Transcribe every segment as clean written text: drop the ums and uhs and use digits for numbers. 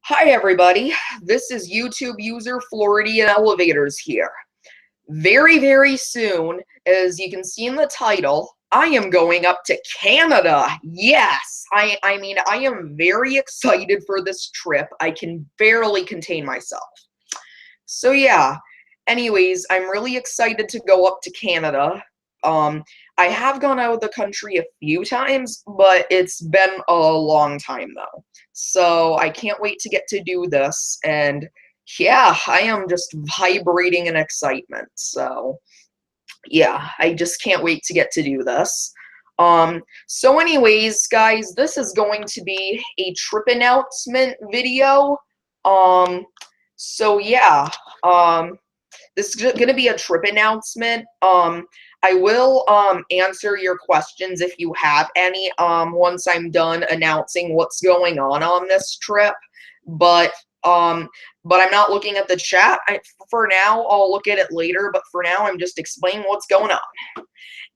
Hi everybody, this is YouTube user Floridian Elevators here. Very soon, as you can see in the title, I am going up to Canada. Yes, I mean, I am very excited for this trip. I can barely contain myself. So yeah, anyways, I'm really excited to go up to Canada. I have gone out of the country a few times, but it's been a long time though. So I can't wait to get to do this, and yeah, I am just vibrating in excitement. So yeah, I just can't wait to get to do this. So anyways, guys, this is going to be a trip announcement video. Um, so yeah, this is going to be a trip announcement. I will answer your questions if you have any once I'm done announcing what's going on this trip. But um, but I'm not looking at the chat. For now, I'll look at it later. But for now, I'm just explaining what's going on.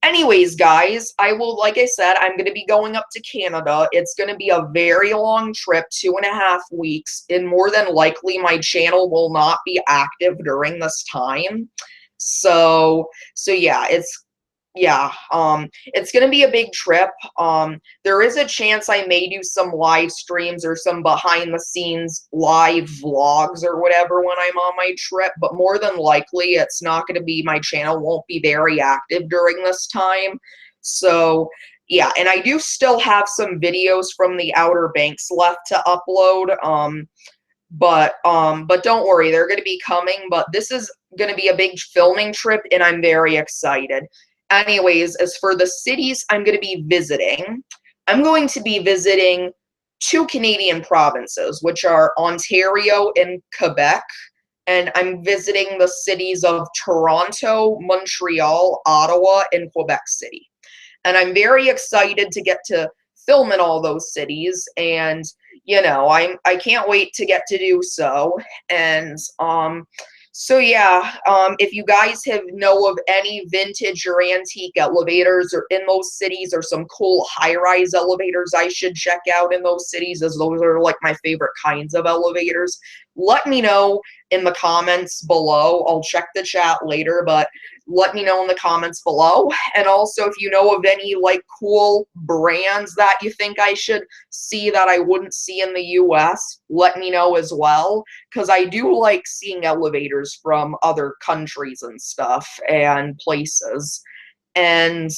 Anyways, guys, like I said, I'm going to be going up to Canada. It's going to be a very long trip, 2.5 weeks, and more than likely my channel will not be active during this time. So yeah, it's going to be a big trip. There is a chance I may do some live streams or some behind the scenes live vlogs or whatever when I'm on my trip, but more than likely it's not going to be, my channel won't be very active during this time. So yeah, and I do still have some videos from the Outer Banks left to upload. But don't worry, they're going to be coming, but this is going to be a big filming trip and I'm very excited. Anyways, as for the cities I'm going to be visiting, I'm going to be visiting 2 Canadian provinces, which are Ontario and Quebec, and I'm visiting the cities of Toronto, Montreal, Ottawa, and Quebec City. And I'm very excited to get to film in all those cities, and you know, I can't wait to get to do so. And so yeah, if you guys know of any vintage or antique elevators or in those cities, or some cool high-rise elevators I should check out in those cities, as those are like my favorite kinds of elevators, let me know in the comments below. I'll check the chat later, but let me know in the comments below. And also, if you know of any like cool brands that you think I should see that I wouldn't see in the US, let me know as well, because I do like seeing elevators from other countries and stuff and places. And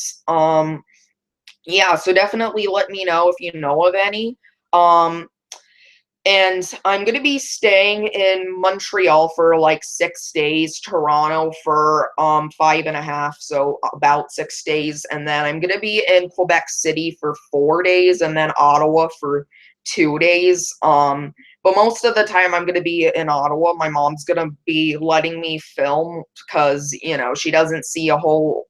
yeah, so definitely let me know if you know of any. And I'm going to be staying in Montreal for like 6 days, Toronto for 5.5, so about 6 days. And then I'm going to be in Quebec City for 4 days, and then Ottawa for 2 days. But most of the time I'm going to be in Ottawa. My mom's going to be letting me film because, you know, she doesn't see a whole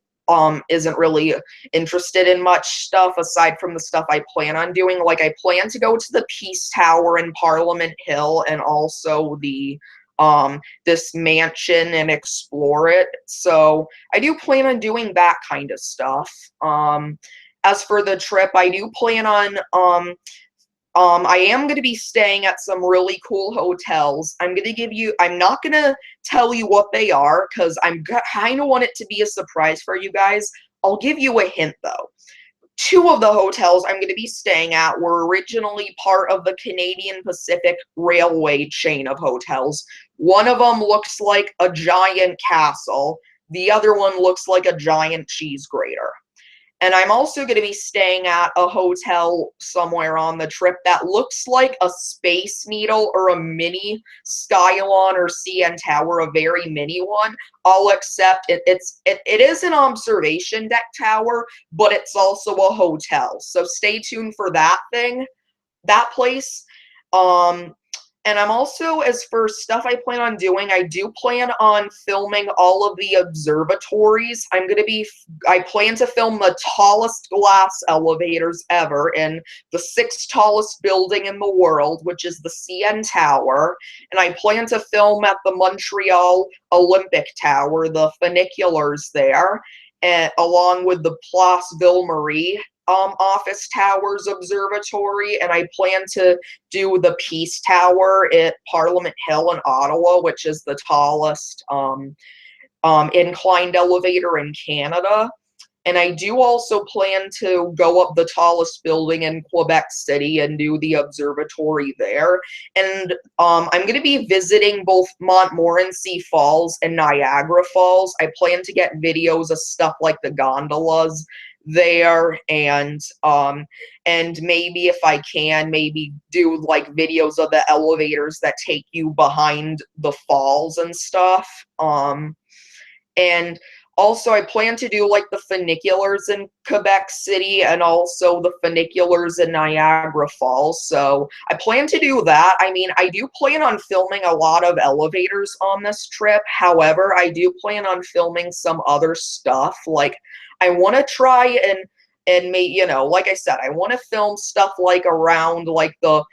isn't really interested in much stuff aside from the stuff I plan on doing. Like, I plan to go to the Peace Tower in Parliament Hill and also the this mansion and explore it. So I do plan on doing that kind of stuff. As for the trip, I do plan on I am going to be staying at some really cool hotels. I'm not going to tell you what they are because I'm kind of want it to be a surprise for you guys. I'll give you a hint though. 2 of the hotels I'm going to be staying at were originally part of the Canadian Pacific Railway chain of hotels. One of them looks like a giant castle. The other one looks like a giant cheese grater. And I'm also going to be staying at a hotel somewhere on the trip that looks like a Space Needle or a mini Skylon or CN Tower, a very mini one. All except it is an observation deck tower, but it's also a hotel. So stay tuned for that place. And I'm also, as for stuff I plan on doing, I do plan on filming all of the observatories. I plan to film the tallest glass elevators ever in the 6th tallest building in the world, which is the CN Tower. And I plan to film at the Montreal Olympic Tower, the funiculars there, and along with the Place Ville Marie office towers observatory, and I plan to do the Peace Tower at Parliament Hill in Ottawa, which is the tallest inclined elevator in Canada. And I do also plan to go up the tallest building in Quebec City and do the observatory there. And I'm going to be visiting both Montmorency Falls and Niagara Falls. I plan to get videos of stuff like the gondolas there, and maybe if I can, maybe do like videos of the elevators that take you behind the falls and stuff. And also, I plan to do like the funiculars in Quebec City and also the funiculars in Niagara Falls. So I plan to do that. I mean, I do plan on filming a lot of elevators on this trip. However, I do plan on filming some other stuff. Like, I want to try and make, you know, like I said, I want to film stuff like around like the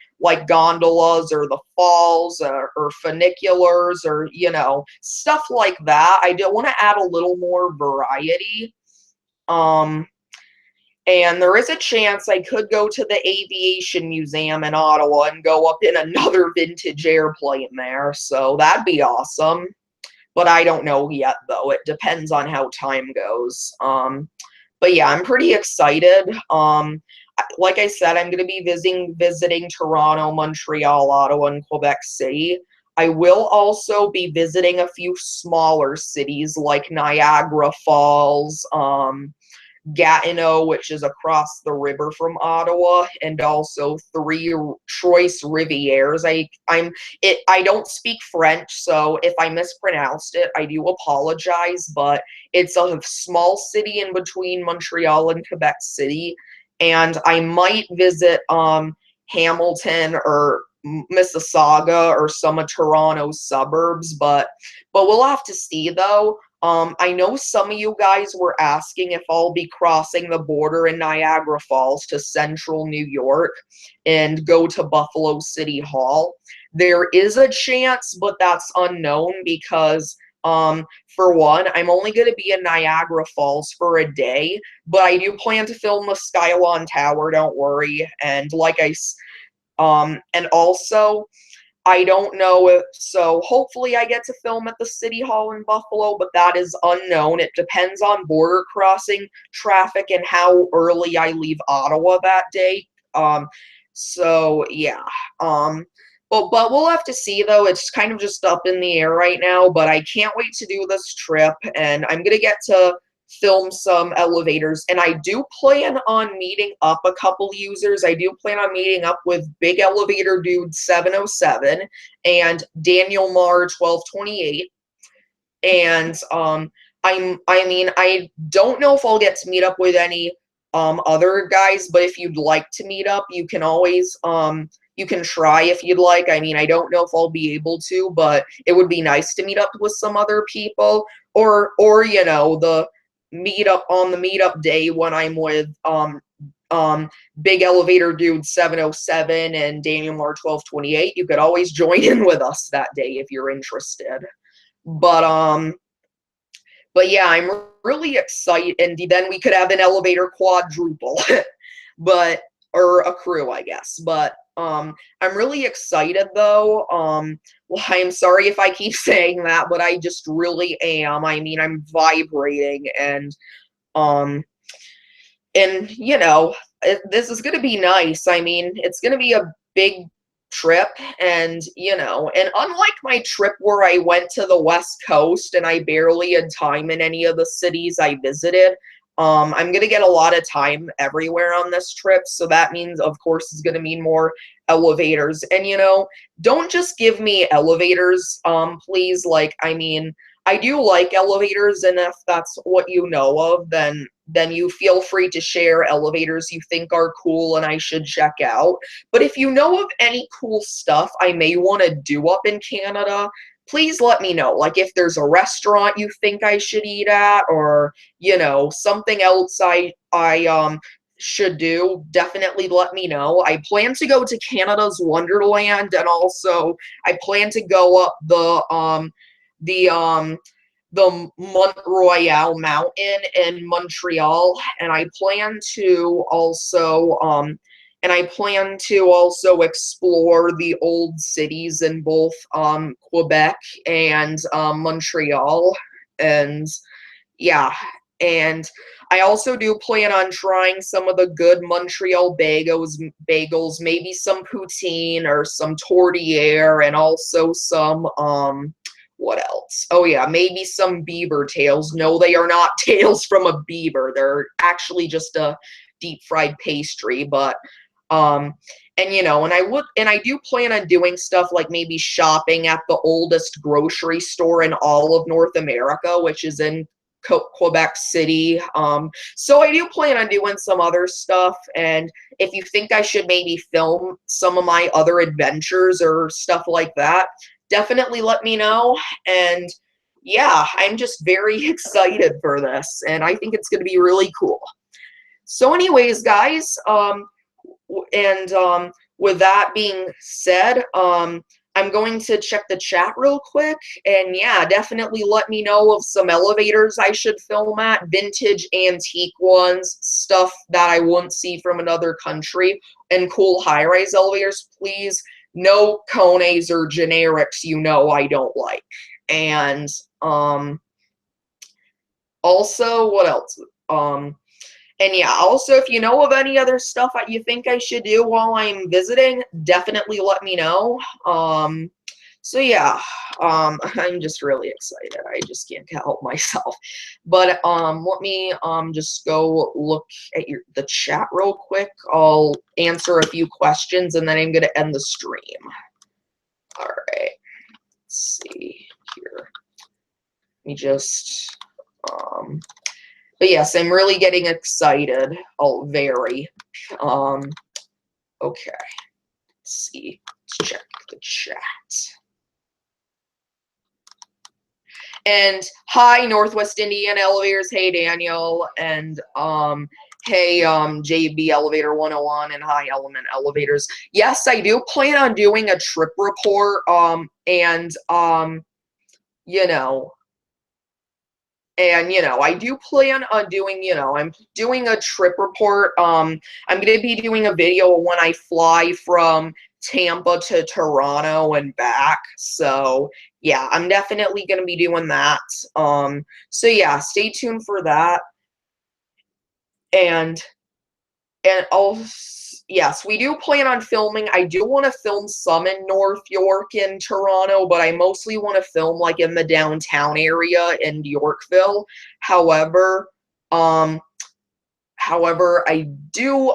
gondolas or the falls or funiculars or, you know, stuff like that. I do want to add a little more variety. And there is a chance I could go to the Aviation Museum in Ottawa and go up in another vintage airplane there. So that'd be awesome. But I don't know yet, though. It depends on how time goes. But yeah, I'm pretty excited. Like I said, I'm going to be visiting Toronto, Montreal, Ottawa, and Quebec City. I will also be visiting a few smaller cities like Niagara Falls, Gatineau, which is across the river from Ottawa, and also 3 Choice Rivières. I don't speak French, so if I mispronounced it, I do apologize, but it's a small city in between Montreal and Quebec City, and I might visit Hamilton or Mississauga or some of Toronto's suburbs, but we'll have to see, though. I know some of you guys were asking if I'll be crossing the border in Niagara Falls to central New York and go to Buffalo City Hall. There is a chance, but that's unknown because, for one, I'm only going to be in Niagara Falls for a day, but I do plan to film the Skylon Tower, don't worry. And and also, I don't know if, so hopefully I get to film at the City Hall in Buffalo, but that is unknown. It depends on border crossing traffic and how early I leave Ottawa that day. So yeah. But we'll have to see, though. It's kind of just up in the air right now, but I can't wait to do this trip, and I'm going to get to film some elevators, and I do plan on meeting up a couple users. I do plan on meeting up with Big Elevator Dude 707 and Daniel Marr 1228. And I don't know if I'll get to meet up with any other guys, but if you'd like to meet up, you can always you can try if you'd like. I mean, I don't know if I'll be able to, but it would be nice to meet up with some other people, or you know, the meetup day when I'm with Big Elevator Dude 707 and Daniel Marr 1228. You could always join in with us that day if you're interested. But yeah, I'm really excited, and then we could have an elevator quadruple, or a crew, I guess. But I'm really excited, though. Well, I'm sorry if I keep saying that, but I just really am. I mean, I'm vibrating, and you know, this is gonna be nice. I mean, it's gonna be a big trip, and you know, and unlike my trip where I went to the West Coast and I barely had time in any of the cities I visited, I'm gonna get a lot of time everywhere on this trip, so that means, of course, it's gonna mean more elevators. And you know, don't just give me elevators, please. Like, I mean, I do like elevators, and if that's what you know of, then you feel free to share elevators you think are cool and I should check out. But if you know of any cool stuff I may want to do up in Canada, please let me know. Like, if there's a restaurant you think I should eat at, or you know, something else I should do, definitely let me know. I plan to go to Canada's Wonderland, and also I plan to go up the the Montreal mountain in Montreal, and I plan to also explore the old cities in both Quebec and Montreal, and yeah, and I also do plan on trying some of the good Montreal bagels, maybe some poutine or some tourtière, and also some what else? Oh yeah, maybe some beaver tails. No, they are not tails from a beaver. They're actually just a deep fried pastry, but and I do plan on doing stuff like maybe shopping at the oldest grocery store in all of North America, which is in Quebec City. So I do plan on doing some other stuff, and if you think I should maybe film some of my other adventures or stuff like that, definitely let me know. And yeah, I'm just very excited for this, and I think it's going to be really cool. So anyways, guys, with that being said, I'm going to check the chat real quick, and yeah, definitely let me know of some elevators I should film at, vintage antique ones, stuff that I wouldn't see from another country, and cool high-rise elevators, please. No cones or generics, I don't like. And also, what else? And yeah, also, if you know of any other stuff that you think I should do while I'm visiting, definitely let me know. So yeah, I'm just really excited. I just can't help myself. But let me just go look at the chat real quick. I'll answer a few questions, and then I'm gonna end the stream. All right. Let's see here. Let me just But yes, I'm really getting excited. Oh, very. Okay. Let's see. Let's check the chat. And hi, Northwest Indiana Elevators. Hey, Daniel. And hey, JB Elevator 101, and hi, Element Elevators. Yes, I do plan on doing a trip report. I do plan on doing, I'm doing a trip report. I'm going to be doing a video when I fly from Tampa to Toronto and back. So, yeah, I'm definitely going to be doing that. So yeah, stay tuned for that. And also, yes, we do plan on filming. I do want to film some in North York and Toronto, but I mostly want to film like in the downtown area in Yorkville. However, I do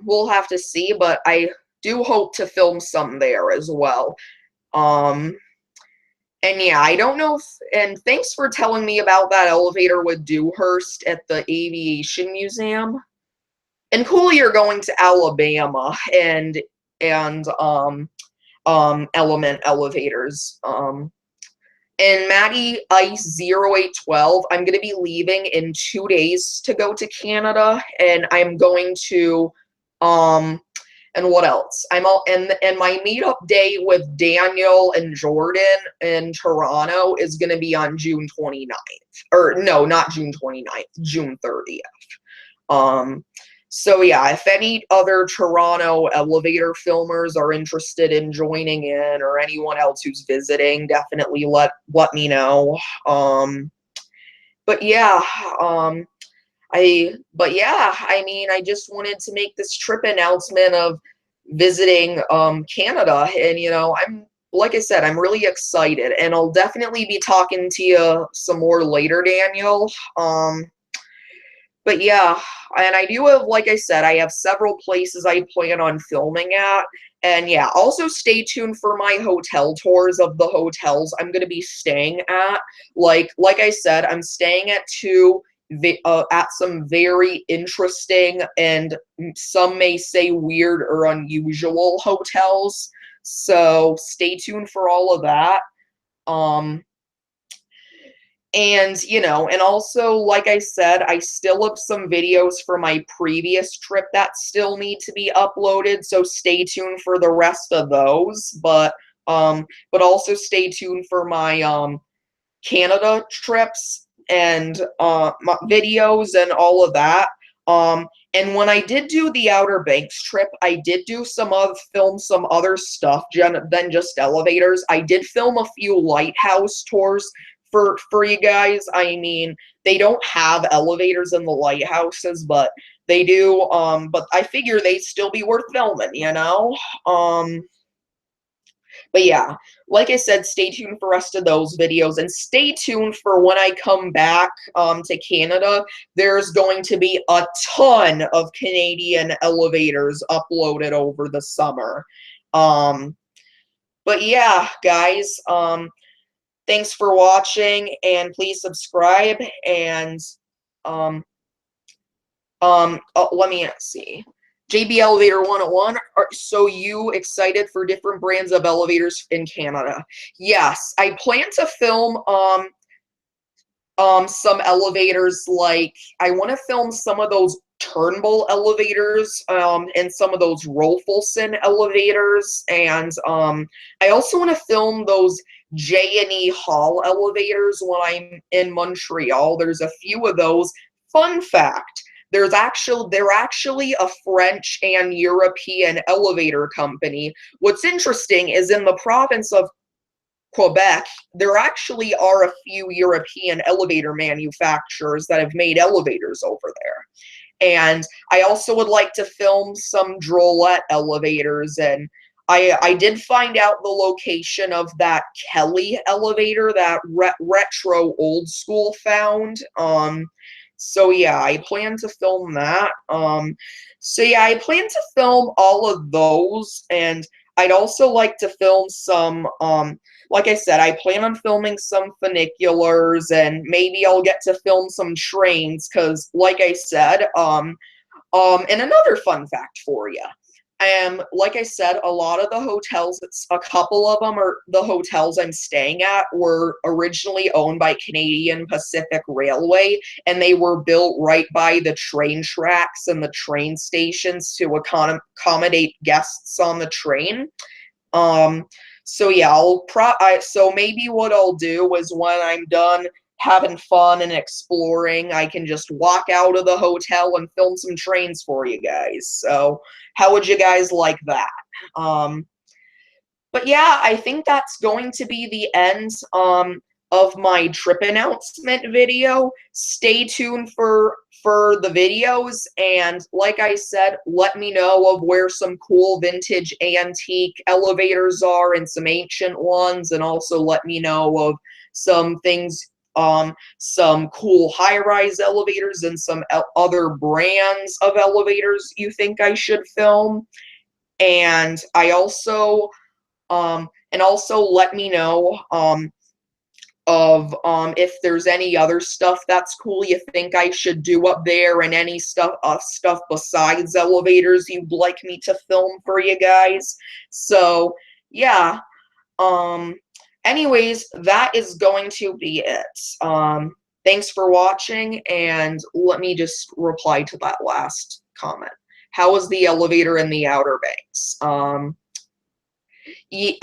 we'll have to see, but I do hope to film some there as well. And yeah, I don't know and thanks for telling me about that elevator with Dewhurst at the Aviation Museum. And cool you're going to Alabama and Element Elevators. And Maddie Ice 0812, I'm gonna be leaving in 2 days to go to Canada, and I'm going to and what else? And my meetup day with Daniel and Jordan in Toronto is going to be on June 29th. Or no, not June 29th, June 30th. So yeah, if any other Toronto elevator filmers are interested in joining in, or anyone else who's visiting, definitely let me know. But yeah, I just wanted to make this trip announcement of visiting Canada, and like I said, I'm really excited, and I'll definitely be talking to you some more later, Daniel. But yeah, and I do have, like I said, I have several places I plan on filming at, and yeah, also stay tuned for my hotel tours of the hotels I'm going to be staying at. Like I said, I'm staying at some very interesting and some may say weird or unusual hotels. So stay tuned for all of that. And also, like I said, I still have some videos for my previous trip that still need to be uploaded. So stay tuned for the rest of those. But But also stay tuned for my Canada trips and my videos and all of that. And when I did do the Outer Banks trip, I did do film some other stuff than just elevators. I did film a few lighthouse tours for you guys. I mean, they don't have elevators in the lighthouses, but they do. But I figure they'd still be worth filming, you know? But yeah, like I said, stay tuned for the rest of those videos, and stay tuned for when I come back to Canada. There's going to be a ton of Canadian elevators uploaded over the summer. But yeah, guys, thanks for watching, and please subscribe, and let me see. JB Elevator 101, so you excited for different brands of elevators in Canada? Yes, I plan to film some elevators, like I want to film some of those Turnbull elevators and some of those Rolfelson elevators, and I also want to film those J&E Hall elevators when I'm in Montreal. There's a few of those. Fun fact, they're actually a French and European elevator company. What's interesting is in the province of Quebec, there actually are a few European elevator manufacturers that have made elevators over there. And I also would like to film some Drolet elevators, and I did find out the location of that Kelly elevator, that retro old school found. So yeah, I plan to film that. So yeah, I plan to film all of those, and I'd also like to film some, like I said, I plan on filming some funiculars, and maybe I'll get to film some trains, because like I said, and another fun fact for you. Like I said, a lot of the hotels, a couple of them are the hotels I'm staying at, were originally owned by Canadian Pacific Railway, and they were built right by the train tracks and the train stations to accommodate guests on the train. So yeah, so maybe what I'll do is when I'm done having fun and exploring, I can just walk out of the hotel and film some trains for you guys. So how would you guys like that? But yeah, I think that's going to be the end of my trip announcement video. Stay tuned for the videos, and like I said, let me know of where some cool vintage antique elevators are and some ancient ones, and also let me know of some things, some cool high-rise elevators and some other brands of elevators you think I should film. And I also and also let me know of if there's any other stuff that's cool you think I should do up there, and any stuff besides elevators you'd like me to film for you guys. So yeah, anyways, that is going to be it. Thanks for watching, and let me just reply to that last comment. How was the elevator in the Outer Banks? It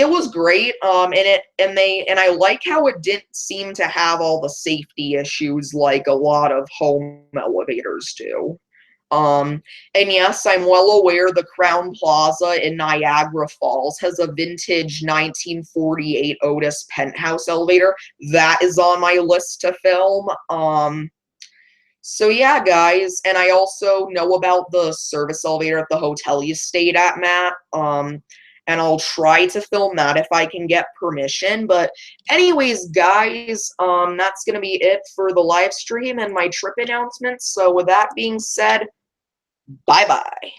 was great, and I like how it didn't seem to have all the safety issues like a lot of home elevators do. And yes, I'm well aware the Crown Plaza in Niagara Falls has a vintage 1948 Otis penthouse elevator. That is on my list to film. So yeah, guys, and I also know about the service elevator at the hotel you stayed at, Matt. And I'll try to film that if I can get permission. But anyways, guys, that's gonna be it for the live stream and my trip announcements. So with that being said, bye-bye.